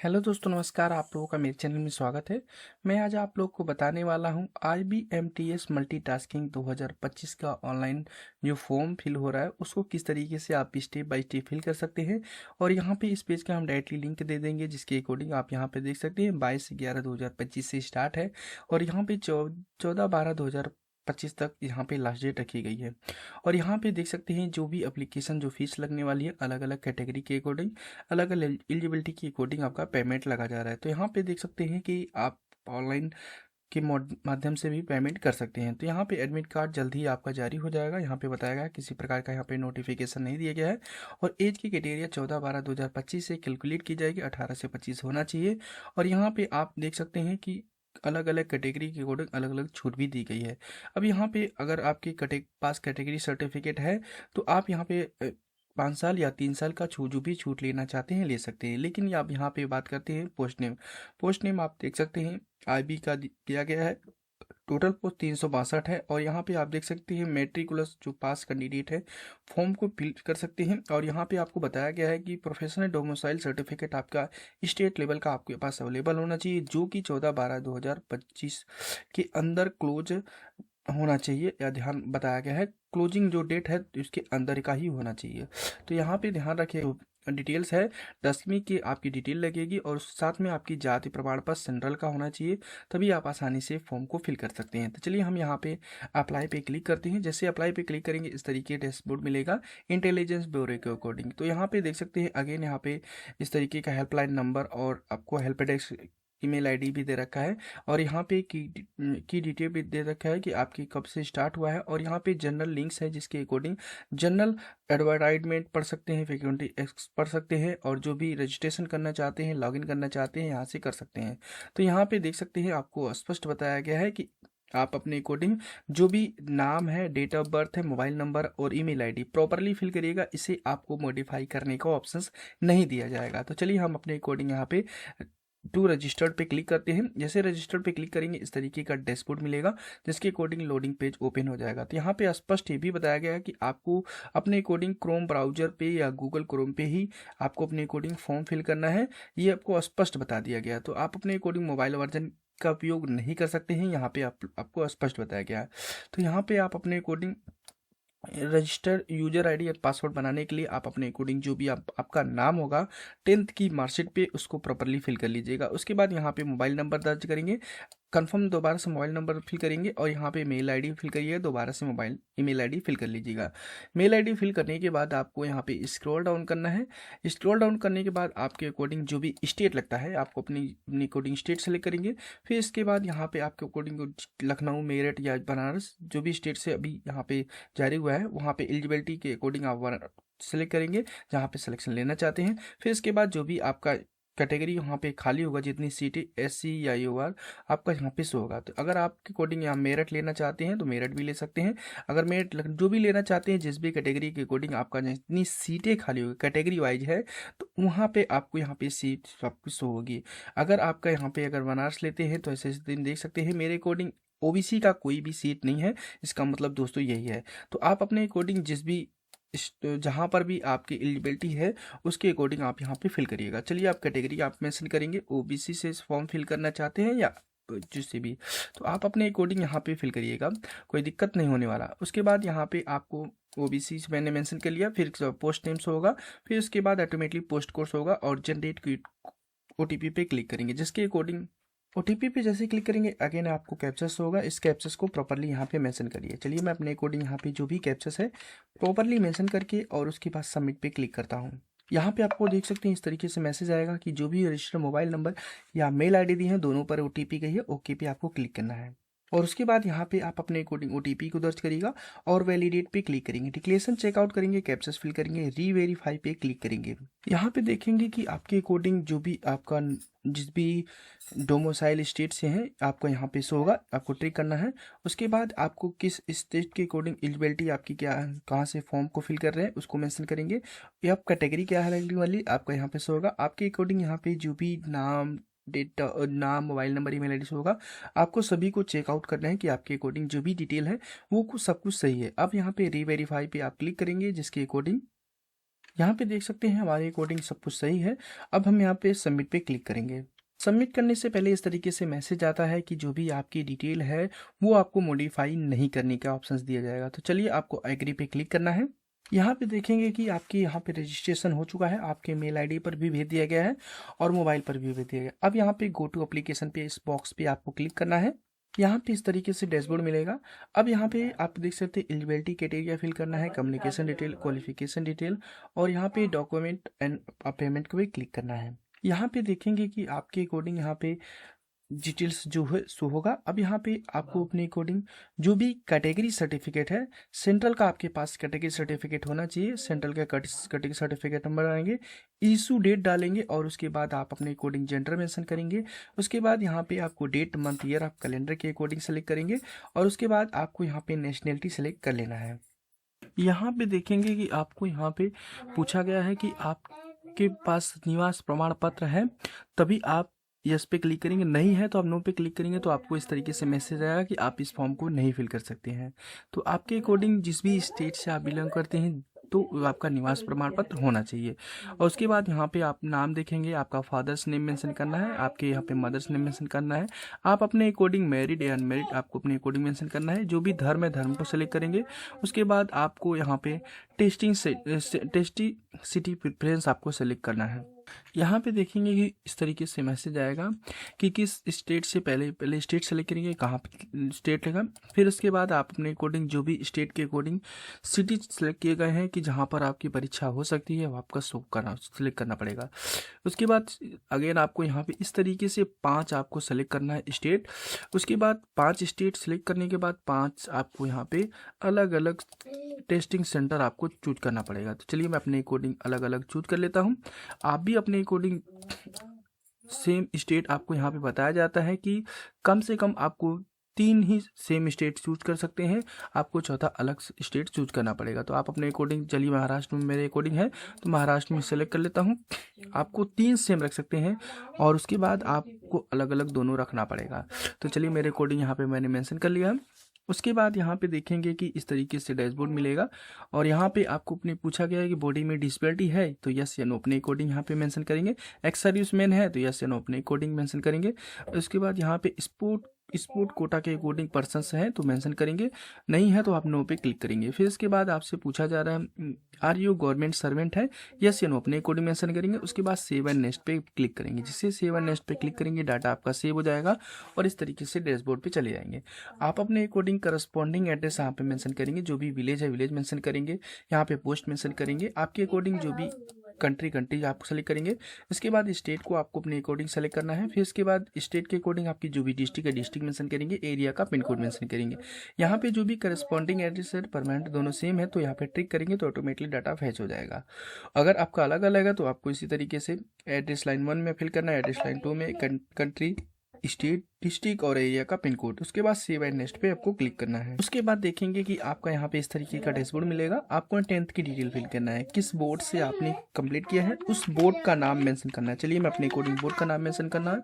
Hello दोस्तों, नमस्कार। आप लोगों का मेरे चैनल में स्वागत है। मैं आज आप लोग को बताने वाला हूं IBMTS मल्टीटास्किंग 2025 का ऑनलाइन जो फॉर्म फिल हो रहा है उसको किस तरीके से आप स्टेप बाय स्टेप फिल कर सकते हैं। और यहां पे इस पेज का हम डायरेक्टली लिंक दे देंगे, जिसके अकॉर्डिंग आप यहां पे देख सकते हैं 22/11/2025 से स्टार्ट है और यहाँ पे 14/12/2025 तक यहाँ पे लास्ट डेट रखी गई है। और यहाँ पे देख सकते हैं जो भी एप्लीकेशन जो फीस लगने वाली है अलग अलग कैटेगरी के अकॉर्डिंग, अलग अलग एलिजिबिलिटी की अकॉर्डिंग आपका पेमेंट लगा जा रहा है। तो यहाँ पे देख सकते हैं कि आप ऑनलाइन के माध्यम से भी पेमेंट कर सकते हैं। तो यहाँ पे एडमिट कार्ड जल्द ही आपका जारी हो जाएगा। यहाँ पे बताया गया है किसी प्रकार का यहाँ पे नोटिफिकेशन नहीं दिया गया है। और एज की क्राइटेरिया 14/12/2025 से कैलकुलेट की जाएगी, 18 से 25 होना चाहिए। और यहाँ पे आप देख सकते हैं कि अलग अलग कैटेगरी के अकॉर्डिंग अलग अलग छूट भी दी गई है। अब यहाँ पे अगर आपके पास कैटेगरी सर्टिफिकेट है तो आप यहाँ पे 5 साल या 3 साल का जो भी छूट लेना चाहते हैं ले सकते हैं। लेकिन आप यहाँ पे बात करते हैं पोस्ट नेम। पोस्ट नेम आप देख सकते हैं IB का दिया गया है। टोटल पोस्ट 362 है। और यहाँ पे आप देख सकते हैं मेट्रिकुलस जो पास कैंडिडेट है फॉर्म को फिल कर सकते हैं। और यहाँ पे आपको बताया गया है कि प्रोफेशनल डोमिसाइल सर्टिफिकेट आपका स्टेट लेवल का आपके पास अवेलेबल होना चाहिए, जो कि 14/12/2025 के अंदर क्लोज होना चाहिए। या ध्यान बताया गया है क्लोजिंग जो डेट है तो इसके अंदर का ही होना चाहिए। तो यहाँ पे ध्यान रखें, डिटेल्स है 10वीं की आपकी डिटेल लगेगी और साथ में आपकी जाति प्रमाण पत्र सेंट्रल का होना चाहिए, तभी आप आसानी से फॉर्म को फिल कर सकते हैं। तो चलिए हम यहाँ पे अप्लाई पे क्लिक करते हैं। जैसे अप्लाई पे क्लिक करेंगे इस तरीके डैशबोर्ड मिलेगा इंटेलिजेंस ब्यूरो के अकॉर्डिंग। तो यहाँ पे देख सकते हैं अगेन यहाँ पे इस तरीके का हेल्पलाइन नंबर और आपको हेल्प डेस्क ईमेल आईडी भी दे रखा है। और यहाँ पे की डिटेल भी दे रखा है कि आपकी कब से स्टार्ट हुआ है। और यहाँ पे जनरल लिंक्स है जिसके अकॉर्डिंग जनरल एडवर्टाइजमेंट पढ़ सकते हैं, वैकेंसी पढ़ सकते हैं और जो भी रजिस्ट्रेशन करना चाहते हैं लॉगिन करना चाहते हैं यहाँ से कर सकते हैं। तो यहाँ पे देख सकते हैं आपको स्पष्ट बताया गया है कि आप अपने अकॉर्डिंग जो भी नाम है, डेट ऑफ बर्थ है, मोबाइल नंबर और ईमेल आईडी प्रॉपरली फिल करिएगा। इसे आपको मॉडिफाई करने का ऑप्शंस नहीं दिया जाएगा। तो चलिए हम अपने अकॉर्डिंग यहाँ पे टू रजिस्टर्ड पे क्लिक करते हैं। जैसे रजिस्टर्ड पे क्लिक करेंगे इस तरीके का डैशबोर्ड मिलेगा, जिसके अकॉर्डिंग लोडिंग पेज ओपन हो जाएगा। तो यहाँ पे स्पष्ट ये भी बताया गया है कि आपको अपने अकॉर्डिंग क्रोम ब्राउजर पे या गूगल क्रोम पे ही आपको अपने अकॉर्डिंग फॉर्म फिल करना है। ये आपको स्पष्ट बता दिया गया है। तो आप अपने अकॉर्डिंग मोबाइल वर्जन का उपयोग नहीं कर सकते हैं, यहाँ पे आपको स्पष्ट बताया गया है। तो यहाँ पे आप अपने अकॉर्डिंग रजिस्टर यूजर आईडी या पासवर्ड बनाने के लिए आप अपने अकॉर्डिंग जो भी आपका नाम होगा 10th की मार्कशीट पे उसको प्रॉपरली फिल कर लीजिएगा। उसके बाद यहाँ पे मोबाइल नंबर दर्ज करेंगे, कंफर्म दोबारा से मोबाइल नंबर फिल करेंगे और यहाँ पे मेल आईडी फिल करिएगा, दोबारा से मोबाइल ईमेल आईडी फिल कर लीजिएगा। मेल आईडी फिल करने के बाद आपको यहाँ पे स्क्रॉल डाउन करना है। स्क्रॉल डाउन करने के बाद आपके अकॉर्डिंग जो भी स्टेट लगता है आपको अपनी अकॉर्डिंग स्टेट सेलेक्ट करेंगे। फिर इसके बाद यहाँ पे आपके अकॉर्डिंग लखनऊ, मेरठ या बनारस जो भी स्टेट से अभी यहाँ पे जारी हुआ है वहाँ पे एलिजिबिलिटी के अकॉर्डिंग आप सेलेक्ट करेंगे जहाँ पे सिलेक्शन लेना चाहते हैं। फिर इसके बाद जो भी आपका कैटेगरी यहाँ पे खाली होगा, जितनी सीटें SC या UR आपका यहाँ पे शो होगा। तो अगर आपके अकॉर्डिंग यहाँ मेरठ लेना चाहते हैं तो मेरठ भी ले सकते हैं। अगर मेरठ जो भी लेना चाहते हैं जिस भी कैटेगरी के अकॉर्डिंग आपका जितनी सीटें खाली होगी कैटेगरी वाइज है तो वहाँ पे आपको यहाँ पे सीट आपकी शो होगी। अगर आपका यहाँ पे अगर बनारस लेते हैं तो ऐसे दिन देख सकते हैं मेरे अकॉर्डिंग OBC का कोई भी सीट नहीं है। इसका मतलब दोस्तों यही है। तो आप अपने अकॉर्डिंग जिस भी जहाँ पर भी आपकी एलिजिबिलिटी है उसके अकॉर्डिंग आप यहाँ पे फिल करिएगा। चलिए आप कैटेगरी आप मेंशन करेंगे, OBC से फॉर्म फिल करना चाहते हैं या जिससे भी, तो आप अपने अकॉर्डिंग यहाँ पे फिल करिएगा, कोई दिक्कत नहीं होने वाला। उसके बाद यहाँ पे आपको OBC से मैंने मेंशन कर लिया, फिर पोस्ट नेम्स होगा, फिर उसके बाद ऑटोमेटिकली पोस्ट कोर्स होगा और जनरेट OTP पे क्लिक करेंगे, जिसके अकॉर्डिंग OTP पे जैसे क्लिक करेंगे अगेन आपको कैप्चस होगा। इस कैप्चस को प्रॉपरली यहाँ पे मेंशन करिए। चलिए मैं अपने अकॉर्डिंग यहाँ पे जो भी कैप्चस है प्रॉपरली मेंशन करके और उसके बाद सबमिट पे क्लिक करता हूँ। यहाँ पे आपको देख सकते हैं इस तरीके से मैसेज आएगा कि जो भी रजिस्टर मोबाइल नंबर या मेल आईडी दी है दोनों पर OTP गई है, ओके पे आपको क्लिक करना है। और उसके बाद यहाँ पे आप अपने अकॉर्डिंग OTP को दर्ज करिएगा और वैलिडेट पे क्लिक करेंगे, डिक्लेरेशन चेकआउट करेंगे, कैप्चस फिल करेंगे, रीवेरीफाई पे क्लिक करेंगे। यहाँ पे देखेंगे कि आपके अकॉर्डिंग जो भी आपका जिस भी डोमिसाइल स्टेट से हैं आपको यहाँ पे शो होगा, आपको ट्रिक करना है। उसके बाद आपको किस स्टेट के अकॉर्डिंग एलिजिबिलिटी आपकी क्या है, कहाँ से फॉर्म को फिल कर रहे हैं उसको मेंशन करेंगे। ये आप कैटेगरी क्या है लगने वाली आपका यहाँ पे शो होगा। आपके अकॉर्डिंग यहाँ पे जो भी नाम, नाम, मोबाइल नंबर, ईमेल आईडी होगा, आपको सभी को चेकआउट करना है कि आपके अकॉर्डिंग जो भी डिटेल है वो सब कुछ सही है। अब यहाँ पे रीवेरीफाई पे आप क्लिक करेंगे, जिसके अकॉर्डिंग यहाँ पे देख सकते हैं हमारी कोडिंग सब कुछ सही है। अब हम यहाँ पे सबमिट पे क्लिक करेंगे। सबमिट करने से पहले इस तरीके से मैसेज आता है कि जो भी आपकी डिटेल है वो आपको मॉडिफाई नहीं करने का ऑप्शंस दिया जाएगा। तो चलिए आपको एग्री पे क्लिक करना है। यहाँ पे देखेंगे कि आपके यहाँ पे रजिस्ट्रेशन हो चुका है, आपके मेल आईडी पर भी भेज दिया गया है और मोबाइल पर भी भेज दिया गया। अब यहाँ पे गो टू एप्लीकेशन पे इस बॉक्स पे आपको क्लिक करना है। यहाँ पे इस तरीके से डैशबोर्ड मिलेगा। अब यहाँ पे आप देख सकते हैं एलिजिबिलिटी क्राइटेरिया फिल करना है, कम्युनिकेशन डिटेल, क्वालिफिकेशन डिटेल और यहाँ पे डॉक्यूमेंट एंड पेमेंट को भी क्लिक करना है। यहाँ पे देखेंगे कि आपके अकॉर्डिंग यहाँ पे डिटेल्स जो है सो होगा। अब यहाँ पे आपको अपने अकॉर्डिंग जो भी कैटेगरी सर्टिफिकेट है, सेंट्रल का आपके पास कैटेगरी सर्टिफिकेट होना चाहिए। सेंट्रल का कैटेगरी सर्टिफिकेट नंबर आएंगे, इशू डेट डालेंगे और उसके बाद आप अपने अकॉर्डिंग जेंडर मेंशन करेंगे। उसके बाद यहाँ पे आपको डेट मंथ ईयर आप कैलेंडर के अकॉर्डिंग सेलेक्ट करेंगे और उसके बाद आपको यहाँ पे नेशनलिटी सेलेक्ट कर लेना है। यहाँ पे देखेंगे कि आपको यहाँ पे पूछा गया है कि आपके पास निवास प्रमाण पत्र है, तभी आप यस पे क्लिक करेंगे। नहीं है तो आप नो पे क्लिक करेंगे तो आपको इस तरीके से मैसेज आएगा कि आप इस फॉर्म को नहीं फिल कर सकते हैं। तो आपके अकॉर्डिंग जिस भी स्टेट से आप बिलोंग करते हैं तो आपका निवास प्रमाण पत्र होना चाहिए। और उसके बाद यहाँ पे आप नाम देखेंगे, आपका फादर्स नेम मेंशन करना है, आपके यहाँ पे मदर्स नेम मेंशन करना है। आप अपने अकॉर्डिंग मैरिड या अनमैरिड आपको अपने अकॉर्डिंग मेंशन करना है। जो भी धर्म है धर्म को सेलेक्ट करेंगे। उसके बाद आपको यहाँ पे टेस्टी सिटी प्रेफरेंस आपको सेलेक्ट करना है। यहाँ पे देखेंगे कि इस तरीके से मैसेज आएगा कि किस स्टेट से पहले स्टेट सेलेक्ट करेंगे, कहाँ पे स्टेट लेगा। फिर उसके बाद आप अपने अकॉर्डिंग जो भी स्टेट के अकॉर्डिंग सिटी सेलेक्ट किए गए हैं कि जहाँ पर आपकी परीक्षा हो सकती है वो आपका सेलेक्ट करना पड़ेगा। उसके बाद अगेन आपको यहाँ पे इस तरीके से 5 आपको सेलेक्ट करना है स्टेट। उसके बाद 5 स्टेट सेलेक्ट करने के बाद 5 आपको यहाँ पे अलग अलग टेस्टिंग सेंटर आपको चूज करना पड़ेगा। तो चलिए मैं अपने अकॉर्डिंग अलग अलग चूज कर लेता हूँ। आप भी अपने अकॉर्डिंग सेम स्टेट आपको यहाँ पे बताया जाता है कि कम से कम आपको 3 ही सेम स्टेट चूज कर सकते हैं, आपको चौथा अलग स्टेट चूज करना पड़ेगा। तो आप अपने अकॉर्डिंग चलिए महाराष्ट्र में मेरे अकॉर्डिंग है तो महाराष्ट्र में सेलेक्ट कर लेता हूँ। आपको 3 सेम रख सकते हैं और उसके बाद आपको अलग अलग दोनों रखना पड़ेगा। तो चलिए मेरे अकॉर्डिंग यहाँ पे मैंने मेंशन कर लिया। उसके बाद यहाँ पे देखेंगे कि इस तरीके से डैशबोर्ड मिलेगा और यहाँ पे आपको अपने पूछा गया है कि बॉडी में डिसेबिलिटी है तो यस या नो अपने अकॉर्डिंग यहाँ पे मेंशन करेंगे। एक्स सर्विसमैन है तो यस या नो अपने अकॉर्डिंग मेंशन करेंगे। उसके बाद यहाँ पे स्पोर्ट कोटा के अकॉर्डिंग पर्सन्स हैं तो मेंशन करेंगे, नहीं है तो आप नो पे क्लिक करेंगे। फिर इसके बाद आपसे पूछा जा रहा है आर यू गवर्नमेंट सर्वेंट है, यस या नो अपने अकॉर्डिंग मेंशन करेंगे। उसके बाद सेव एंड नेक्स्ट पे क्लिक करेंगे। जिससे सेव एंड नेक्स्ट पे क्लिक करेंगे डाटा आपका सेव हो जाएगा और इस तरीके से डैशबोर्ड पे चले जाएंगे। आप अपने अकॉर्डिंग करस्पॉन्डिंग एड्रेस यहाँ पे मेंशन करेंगे, जो भी विलेज है विलेज मेंशन करेंगे, यहाँ पे पोस्ट मेंशन करेंगे। आपके अकॉर्डिंग जो भी कंट्री आप सेलेक्ट करेंगे। इसके बाद स्टेट को आपको अपने अकॉर्डिंग सेलेक्ट करना है। फिर इसके बाद स्टेट के अकॉर्डिंग आपकी जो भी डिस्ट्रिक्ट है डिस्ट्रिक्ट मेंशन करेंगे, एरिया का पिन कोड मेंशन करेंगे। यहाँ पे जो भी करस्पॉन्डिंग एड्रेस है परमानेंट दोनों सेम है तो यहाँ पे ट्रिक करेंगे तो ऑटोमेटिकली डाटा फैच हो जाएगा। अगर आपका अलग अलग है तो आपको इसी तरीके से एड्रेस लाइन 1 में फिल करना है, एड्रेस लाइन 2 में कंट्री, स्टेट, डिस्ट्रिक्ट और एरिया का पिन कोड। उसके बाद सेव एंड नेक्स्ट पे आपको क्लिक करना है। उसके बाद देखेंगे कि आपका यहाँ पे इस तरीके का डैशबोर्ड मिलेगा। आपको 10th की डिटेल फिल करना है, किस बोर्ड से आपने कंप्लीट किया है उस बोर्ड का नाम मेंशन करना है। चलिए मैं अपने अकॉर्डिंग बोर्ड का नाम मेंशन करना है।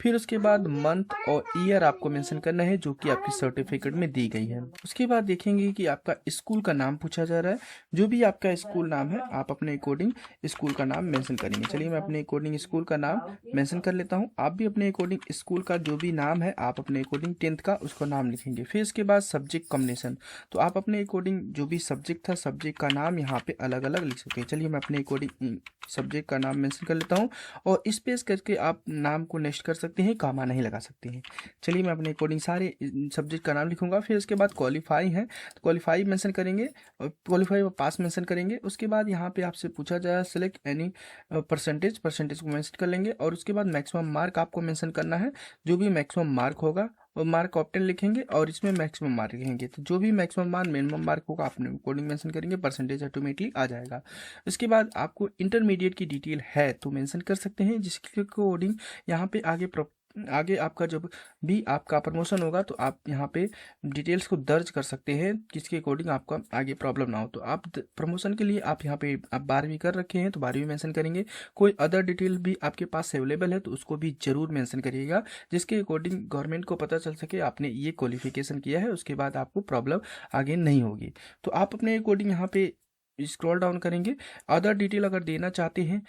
फिर उसके बाद मंथ और ईयर आपको मेंशन करना है जो कि आपकी सर्टिफिकेट में दी गई है। उसके बाद देखेंगे कि आपका स्कूल का नाम पूछा जा रहा है, जो भी आपका स्कूल नाम है आप अपने अकॉर्डिंग स्कूल का नाम मेंशन करेंगे। चलिए मैं अपने अकॉर्डिंग स्कूल का नाम मेंशन कर लेता हूँ। आप भी अपने अकॉर्डिंग स्कूल का जो भी नाम है आप अपने अकॉर्डिंग 10th का उसको नाम लिखेंगे। फिर इसके बाद सब्जेक्ट कॉम्बिनेशन, तो आप अपने अकॉर्डिंग जो भी सब्जेक्ट था सब्जेक्ट का नाम यहाँ पे अलग अलग लिख सकते हैं। चलिए मैं अपने अकॉर्डिंग सब्जेक्ट का नाम मेंशन कर लेता हूँ और स्पेस करके आप नाम को नेक्स्ट कर सकते हैं, कामा नहीं लगा सकते हैं। चलिए मैं अपने अकॉर्डिंग सारे सब्जेक्ट का नाम लिखूंगा। फिर उसके बाद क्वालिफाई है तो क्वालिफाई मेंशन करेंगे और क्वालिफाई और पास मेंशन करेंगे। उसके बाद यहाँ पे आपसे पूछा जाए सिलेक्ट एनी परसेंटेज को मेंशन कर लेंगे और उसके बाद मैक्सिमम मार्क आपको मेंशन करना है। जो भी मैक्सिमम मार्क होगा और मार्क ऑप्टेन लिखेंगे और इसमें मैक्सिमम मार्क लिखेंगे। तो जो भी मैक्सिमम मार्क मिनिमम मार्क होगा आपने कोडिंग मेंशन करेंगे, परसेंटेज ऑटोमेटिकली आ जाएगा। इसके बाद आपको इंटरमीडिएट की डिटेल है तो मेंशन कर सकते हैं, जिसके कोडिंग यहाँ पे आगे आपका जब भी आपका प्रमोशन होगा तो आप यहाँ पे डिटेल्स को दर्ज कर सकते हैं, जिसके अकॉर्डिंग आपका आगे प्रॉब्लम ना हो। तो आप प्रमोशन के लिए आप यहाँ पे आप 12वीं कर रखे हैं तो 12वीं मेंशन करेंगे। कोई अदर डिटेल भी आपके पास अवेलेबल है तो उसको भी जरूर मेंशन करिएगा, जिसके अकॉर्डिंग गवर्नमेंट को पता चल सके आपने ये क्वालिफिकेशन किया है, उसके बाद आपको प्रॉब्लम आगे नहीं होगी। तो आप अपने अकॉर्डिंग यहाँ पे स्क्रॉल डाउन करेंगे, अदर डिटेल अगर देना चाहते हैं,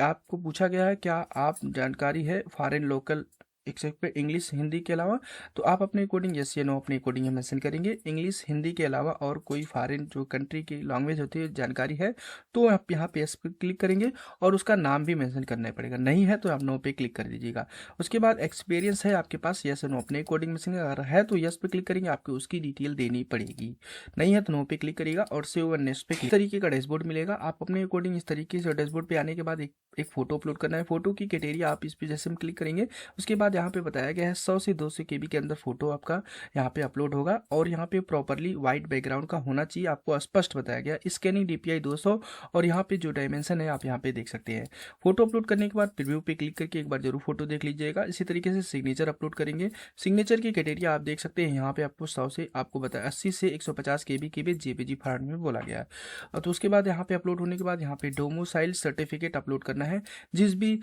आपको पूछा गया है क्या आप जानकारी है फॉरेन लोकल एक्सेप्ट पे इंग्लिश हिंदी के अलावा, तो आप अपने अकॉर्डिंग यस या नो अपने अकॉर्डिंग मेंशन करेंगे। इंग्लिश हिंदी के अलावा और कोई फॉरेन जो कंट्री की लैंग्वेज होती है जानकारी है तो आप यहाँ पे यस पे क्लिक करेंगे और उसका नाम भी मेंशन करना पड़ेगा, नहीं है तो आप नो पे क्लिक कर दीजिएगा। उसके बाद एक्सपीरियंस है आपके पास, यस या नो अपने अकॉर्डिंग मेंशन, अगर है तो यस पे क्लिक करेंगे, आपको उसकी डिटेल देनी पड़ेगी, नहीं है तो नो पे क्लिक करिएगा और सेव और नेक्स्ट पे इस तरीके का डैशबोर्ड मिलेगा। आप अपने अकॉर्डिंग इस तरीके से डैशबोर्ड पे आने के बाद एक फोटो अपलोड करना है। फोटो की कैटेगरी आप इस पे जैसे हम क्लिक करेंगे, उसके बाद यहाँ पे बताया गया है 100 से 200 KB के अंदर फोटो आपका यहाँ पे अपलोड होगा और यहाँ पे प्रॉपरली वाइट बैकग्राउंड का होना चाहिए, आपको स्पष्ट बताया गया। स्कैनिंग DPI 200 और यहाँ पे जो डायमेंशन है आप यहाँ पे देख सकते हैं। फोटो अपलोड करने के बाद प्रीव्यू पे क्लिक करके एक बार जरूर फोटो देख लीजिएगा। इसी तरीके से सिग्नेचर अपलोड करेंगे, सिग्नेचर की कैटेगरी आप देख सकते हैं, यहाँ पे आपको 100 से आपको बताया 80 से 150 KB के बीच JPG फॉर्मेट में बोला गया है। तो उसके बाद यहाँ पे अपलोड होने के बाद यहाँ पे डोमिसाइल सर्टिफिकेट अपलोड करना है, जिस भी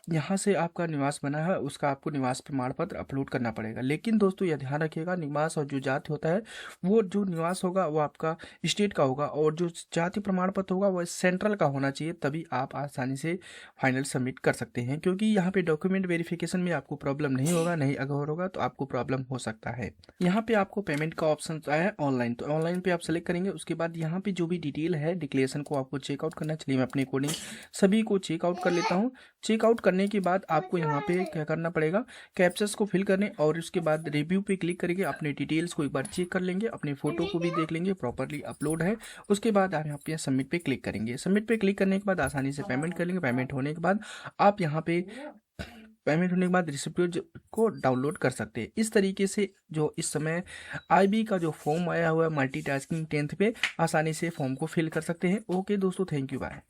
यहाँ से आपका निवास बना है उसका आपको निवास प्रमाण पत्र अपलोड करना पड़ेगा। लेकिन दोस्तों यह ध्यान रखिएगा, निवास और जो जाति होता है वो जो निवास होगा वो आपका स्टेट का होगा और जो जाति प्रमाण पत्र होगा वो सेंट्रल का होना चाहिए, तभी आप आसानी से फाइनल सबमिट कर सकते हैं। क्योंकि यहाँ पे डॉक्यूमेंट वेरिफिकेशन में आपको प्रॉब्लम नहीं होगा, नहीं अगर होगा तो आपको प्रॉब्लम हो सकता है। यहाँ पे आपको पेमेंट का ऑप्शन आया है ऑनलाइन, तो ऑनलाइन पे आप सेलेक्ट करेंगे। उसके बाद यहाँ पे जो भी डिटेल है डिक्लेरेशन को आपको चेकआउट करना, चलिए मैं अपने अकॉर्डिंग सभी को चेकआउट कर लेता हूँ। चेकआउट करने के बाद आपको यहाँ पे क्या करना पड़ेगा, कैप्चर्स को फिल करने और उसके बाद रिव्यू पे क्लिक करेंगे, अपने डिटेल्स को एक बार चेक कर लेंगे, अपने फोटो को भी देख लेंगे प्रॉपरली अपलोड है। उसके बाद आप यहाँ पे सबमिट पे क्लिक करेंगे। सबमिट पे क्लिक करने के बाद आसानी से पेमेंट कर लेंगे। पेमेंट होने के बाद आप यहाँ पे पेमेंट होने के बाद रिसिप्ट को डाउनलोड कर सकते हैं। इस तरीके से जो इस समय IB का जो फॉर्म आया हुआ है मल्टीटास्किंग 10th पे, आसानी से फॉर्म को फिल कर सकते हैं। ओके दोस्तों, थैंक यू, बाय।